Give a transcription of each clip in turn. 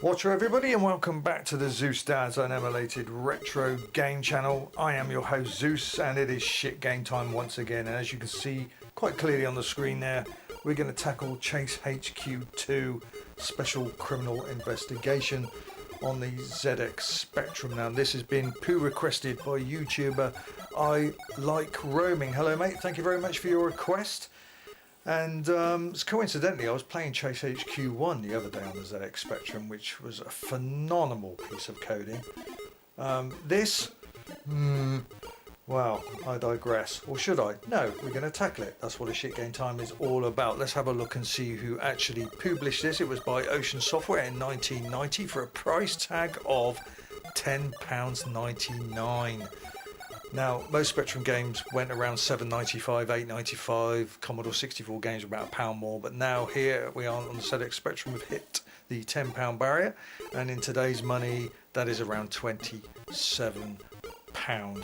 Watcher everybody, and welcome back to the Zeusdaz Unemulated Retro Game Channel. I am your host Zeus, and it is shit game time once again. And as you can see quite clearly on the screen there, we're going to tackle Chase HQ2 Special Criminal Investigation on the ZX Spectrum. Now this has been requested by YouTuber I Like Roaming. Hello mate, thank you very much for your request. And coincidentally, I was playing Chase HQ1 the other day on the ZX Spectrum, which was a phenomenal piece of coding. Well, I digress. Or should I? No, we're going to tackle it. That's what a shit game time is all about. Let's have a look and see who actually published this. It was by Ocean Software in 1990 for a price tag of £10.99. Now, most Spectrum games went around $7.95, $8.95. Commodore 64 games were about £1 more. But now here we are on the ZX Spectrum. We've hit the £10 barrier. And in today's money, that is around £27.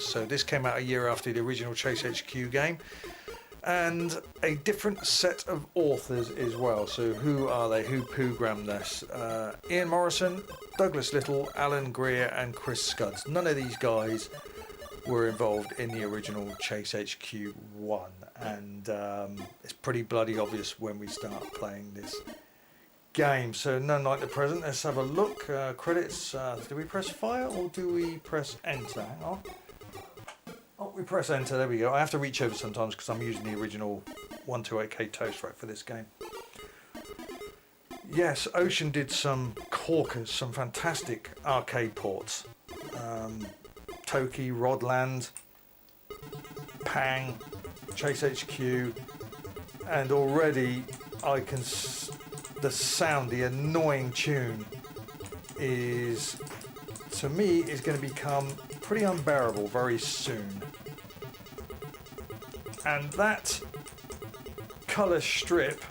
So this came out a year after the original Chase HQ game. And a different set of authors as well. So who are they? Who programmed this? Ian Morrison, Douglas Little, Alan Greer and Chris Scudds. None of these guys were involved in the original Chase HQ1, and it's pretty bloody obvious when we start playing this game. So none like the present. Let's have a look. Credits. Do we press fire or do we press enter? Hang on. Oh, we press enter. There we go. I have to reach over sometimes because I'm using the original 128K toast rack for this game. Yes, Ocean did some corkers, some fantastic arcade ports. Toki, Rodland, Pang, Chase HQ, and already I can the sound, the annoying tune is, to me, is going to become pretty unbearable very soon. And that colour strip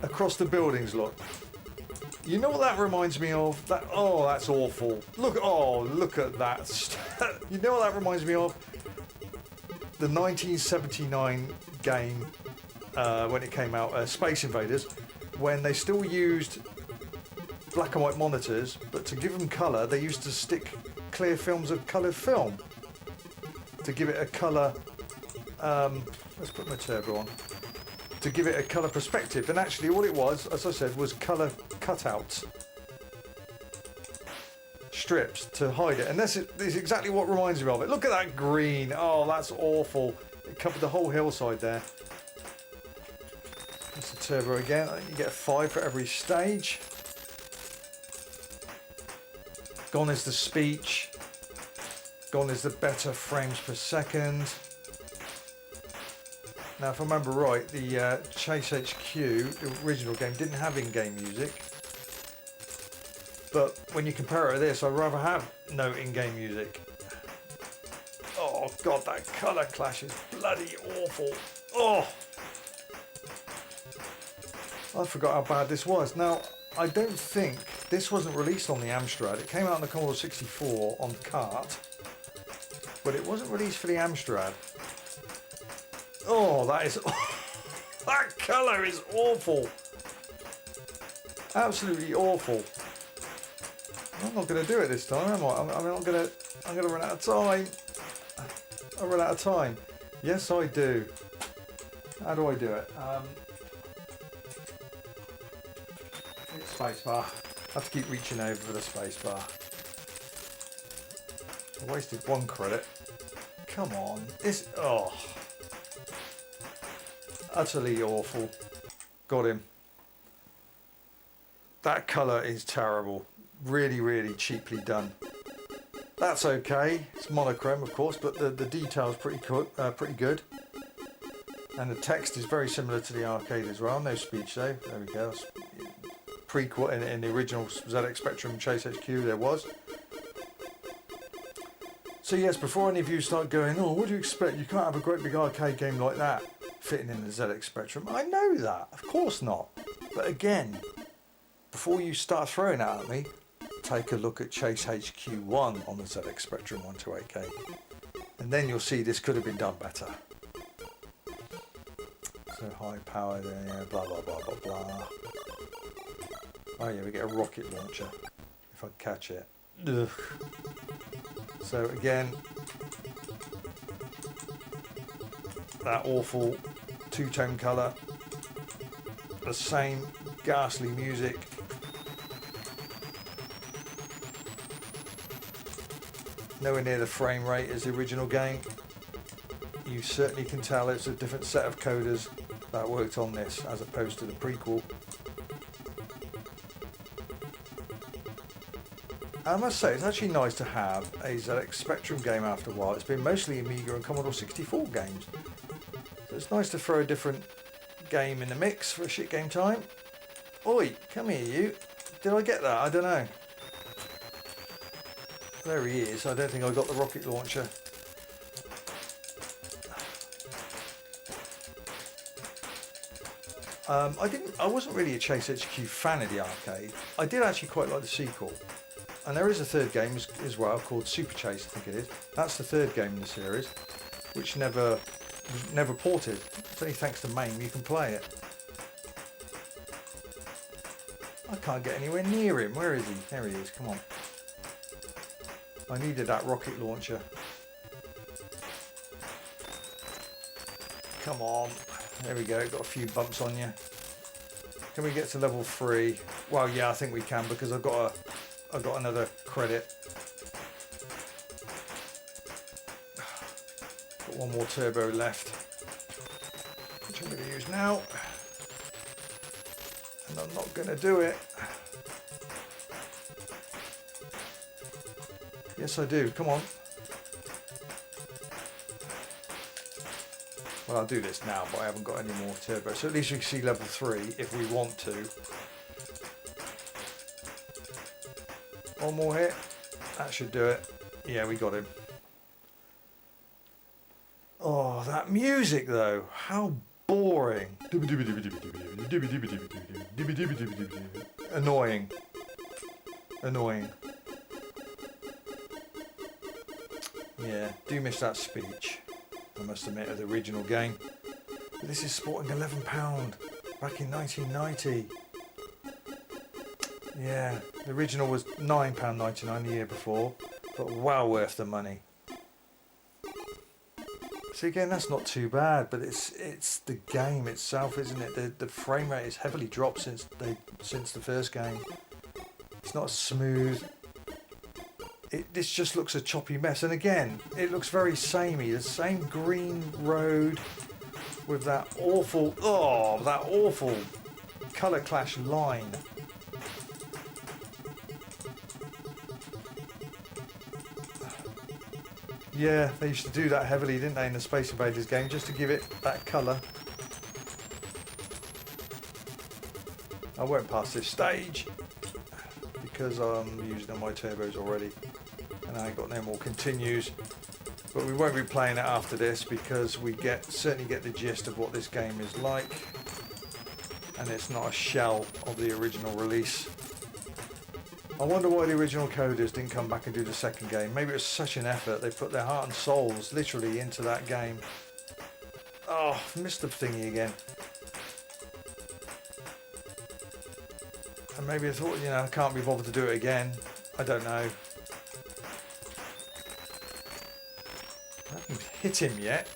across the buildings, look. You know what that reminds me of? That, oh, that's awful. Look, oh, look at that. You know what that reminds me of? The 1979 game when it came out, Space Invaders, when they still used black and white monitors, but to give them colour, they used to stick clear films of coloured film to give it a colour. Let's put my turbo on. To give it a colour perspective, and actually all it was, as I said, was colour cutouts, strips to hide it, and this is exactly what reminds me of it. Look at that green. Oh, that's awful. It covered the whole hillside there. That's the turbo again. I think you get a 5 for every stage. Gone is the speech. Gone is the better frames per second. Now, if I remember right, the Chase HQ, the original game, didn't have in-game music. But when you compare it to this, I'd rather have no in-game music. Oh, God, that colour clash is bloody awful. Oh! I forgot how bad this was. Now, I don't think this wasn't released on the Amstrad. It came out on the Commodore 64 on cart. But it wasn't released for the Amstrad. Oh, that is... that colour is awful. Absolutely awful. I'm not going to do it this time, am I? I'm going to run out of time. I'll run out of time. Yes, I do. How do I do it? Hit spacebar. I have to keep reaching over for the spacebar. I wasted 1 credit. Come on. This... oh... utterly awful. Got him. That colour is terrible. Really, really cheaply done. That's okay. It's monochrome, of course, but the detail's pretty good. And the text is very similar to the arcade as well. No speech though. There we go. Prequel in the original ZX Spectrum Chase HQ there was. So yes, before any of you start going, oh, what do you expect? You can't have a great big arcade game like that. fitting in the ZX Spectrum. I know that, of course not. But again, before you start throwing that at me, take a look at Chase HQ1 on the ZX Spectrum 128K. And then you'll see this could have been done better. So high power there, yeah, blah, blah, blah, blah, blah. Oh yeah, we get a rocket launcher, if I catch it. Ugh. So again, that awful two-tone colour, the same ghastly music. Nowhere near the frame rate as the original game. You certainly can tell it's a different set of coders that worked on this as opposed to the prequel. I must say, it's actually nice to have a ZX Spectrum game after a while. It's been mostly Amiga and Commodore 64 games. So it's nice to throw a different game in the mix for a shit game time. Oi, come here you. Did I get that? I don't know. There he is. I don't think I got the rocket launcher. I wasn't really a Chase HQ fan of the arcade. I did actually quite like the sequel. And there is a third game as well called Super Chase, I think it is. That's the third game in the series, which never ported. It's only thanks to MAME you can play it. I can't get anywhere near him. Where is he? There he is. Come on. I needed that rocket launcher. Come on. There we go. Got a few bumps on you. Can we get to level 3? Well, yeah, I think we can because I've got another credit. Got one more turbo left, which I'm going to use now. And I'm not going to do it. Yes, I do. Come on. Well, I'll do this now, but I haven't got any more turbo. So at least we can see level 3 if we want to. One more hit. That should do it. Yeah, we got him. Oh, that music though. How boring. Annoying. Annoying. Yeah, do miss that speech, I must admit, of the original game. But this is sporting £11 back in 1990. Yeah, the original was £9.99 the year before, but well worth the money. See, again, that's not too bad, but it's the game itself, isn't it? The frame rate is heavily dropped since the first game. It's not smooth. This just looks a choppy mess, and again, it looks very samey. The same green road with that awful colour clash line. Yeah, they used to do that heavily, didn't they, in the Space Invaders game, just to give it that colour. I won't pass this stage because I'm using all my turbos already and I ain't got no more continues. But we won't be playing it after this because we certainly get the gist of what this game is like, and it's not a shell of the original release. I wonder why the original coders didn't come back and do the second game. Maybe it was such an effort, they put their heart and souls literally into that game. Oh, missed the thingy again. And maybe I thought, I can't be bothered to do it again. I don't know. I haven't hit him yet.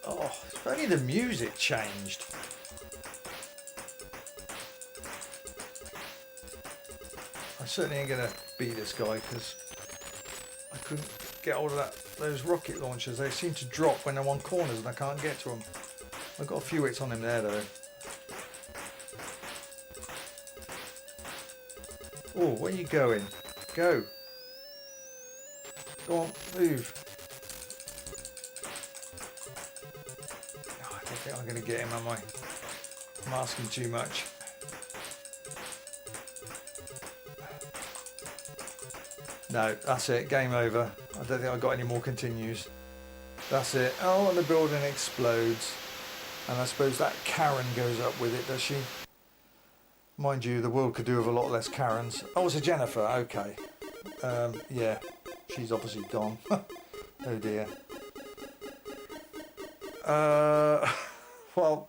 Oh, if only the music changed. I certainly ain't gonna beat this guy because I couldn't get hold of those rocket launchers. They seem to drop when they're on corners and I can't get to them. I've got a few hits on him there though. Oh, where are you going? Go. Go on, move. Oh, I don't think I'm going to get him, am I? I'm asking too much. No, that's it. Game over. I don't think I got any more continues. That's it. Oh, and the building explodes. And I suppose that Karen goes up with it, does she? Mind you, the world could do with a lot less Karens. Oh, it's a Jennifer. Okay. Yeah, she's obviously gone. Oh dear. Well,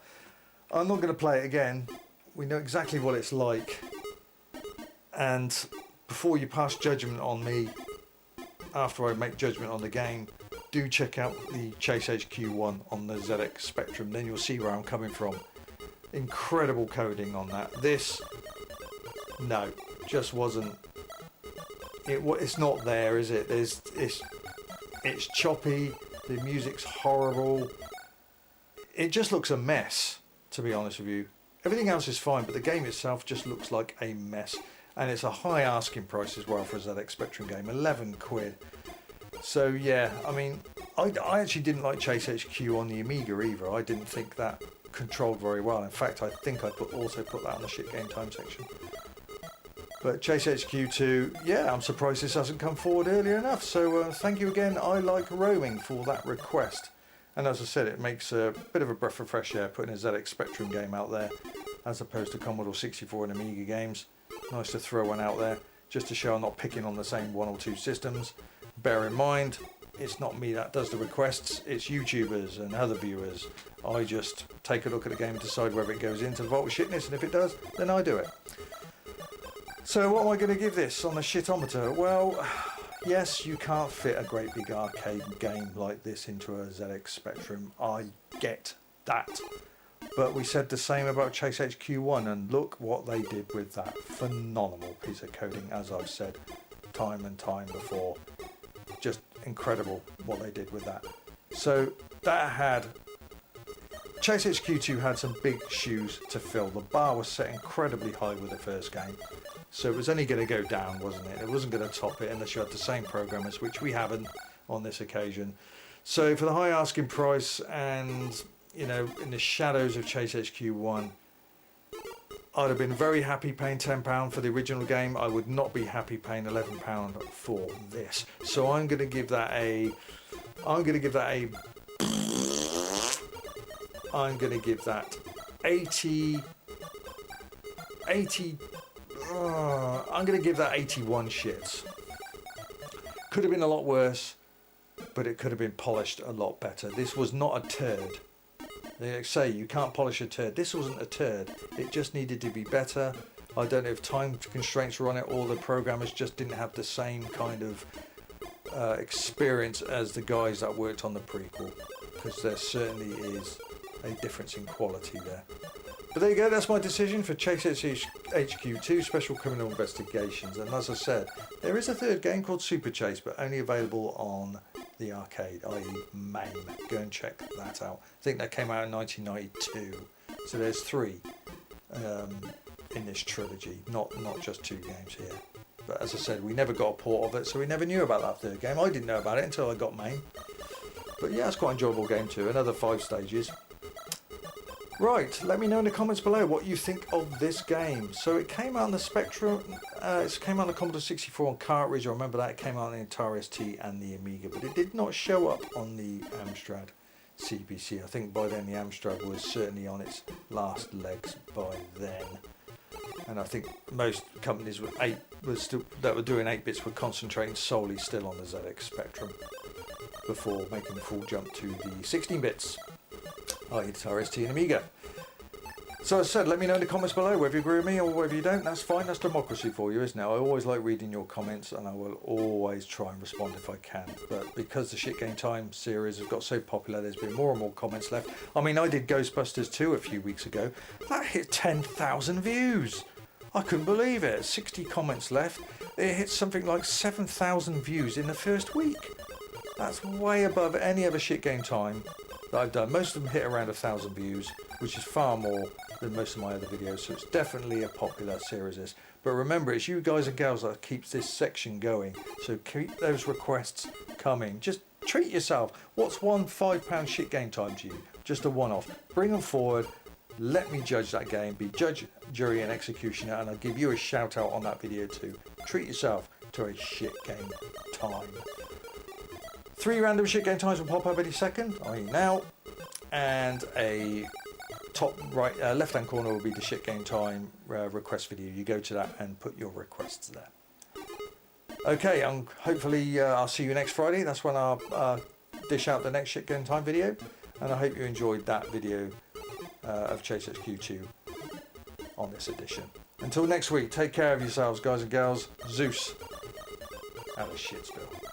I'm not going to play it again. We know exactly what it's like. And before you pass judgment on me, after I make judgment on the game, do check out the Chase HQ1 on the ZX Spectrum. Then you'll see where I'm coming from. Incredible coding on that. This, no, just wasn't. It's not there, is it? It's choppy. The music's horrible. It just looks a mess, to be honest with you. Everything else is fine, but the game itself just looks like a mess. And it's a high asking price as well for a ZX Spectrum game, 11 quid. So yeah, I mean, I actually didn't like Chase HQ on the Amiga either. I didn't think that controlled very well. In fact, I think I also put that on the shit game time section. But Chase HQ2, yeah, I'm surprised this hasn't come forward earlier enough. So thank you again, I Like Roaming, for that request. And as I said, it makes a bit of a breath of fresh air putting a ZX Spectrum game out there as opposed to Commodore 64 and Amiga games. Nice to throw one out there just to show I'm not picking on the same one or two systems. Bear in mind, it's not me that does the requests, it's YouTubers and other viewers. I just take a look at the game and decide whether it goes into Vault of Shitness, and if it does, then I do it. So what am I going to give this on the shitometer? Well, yes, you can't fit a great big arcade game like this into a ZX Spectrum. I get that. But we said the same about Chase HQ1, and look what they did with that phenomenal piece of coding, as I've said time and time before. Just incredible what they did with that. So that had... Chase HQ2 had some big shoes to fill. The bar was set incredibly high with the first game. So it was only going to go down, wasn't it? It wasn't going to top it unless you had the same programmers, which we haven't on this occasion. So for the high asking price and, you know, in the shadows of Chase HQ1, I'd have been very happy paying £10 for the original game. I would not be happy paying £11 for this. So I'm going to give that a 81 shits. Could have been a lot worse, but it could have been polished a lot better. This was not a turd. They say you can't polish a turd. This wasn't a turd. It just needed to be better. I don't know if time constraints were on it or the programmers just didn't have the same kind of experience as the guys that worked on the prequel, because there certainly is a difference in quality there. But there you go, that's my decision for Chase HQ2 Special Criminal Investigations. And as I said, there is a third game called Super Chase, but only available on the arcade, i.e. MAME. Go and check that out. I think that came out in 1992. So there's 3 in this trilogy, not just 2 games here. But as I said, we never got a port of it, so we never knew about that third game. I didn't know about it until I got MAME. But yeah, it's quite an enjoyable game too. Another 5 stages. Right, let me know in the comments below what you think of this game. So it came out on the Spectrum, it came out on the Commodore 64 on cartridge. I remember that. It came out on the Atari ST and the Amiga, but it did not show up on the Amstrad CPC. I think by then the Amstrad was certainly on its last legs by then. And I think most companies that were doing 8-bits were concentrating solely still on the ZX Spectrum before making the full jump to the 16-bits. i.e. Atari ST and Amiga. So as I said, let me know in the comments below whether you agree with me or whether you don't. That's fine, that's democracy for you, isn't it? I always like reading your comments and I will always try and respond if I can. But because the Shit Game Time series has got so popular, there's been more and more comments left. I mean, I did Ghostbusters 2 a few weeks ago. That hit 10,000 views. I couldn't believe it. 60 comments left. It hit something like 7,000 views in the first week. That's way above any other Shit Game Time that I've done. Most of them hit around 1,000 views, which is far more than most of my other videos, so it's definitely a popular series this. But remember, it's you guys and gals that keeps this section going, so keep those requests coming. Just treat yourself. What's one £5 Shit Game Time to you? Just a one-off. Bring them forward, let me judge that game, be judge, jury and executioner, and I'll give you a shout out on that video too. Treat yourself to a Shit Game Time. 3 random shit game times will pop up any second, i.e. now, and a top right left hand corner will be the shit game time request video. You go to that and put your requests there. Okay, hopefully I'll see you next Friday. That's when I'll dish out the next shit game time video, and I hope you enjoyed that video of Chase HQ2 on this edition. Until next week, take care of yourselves, guys and girls. Zeus out of Shitsville.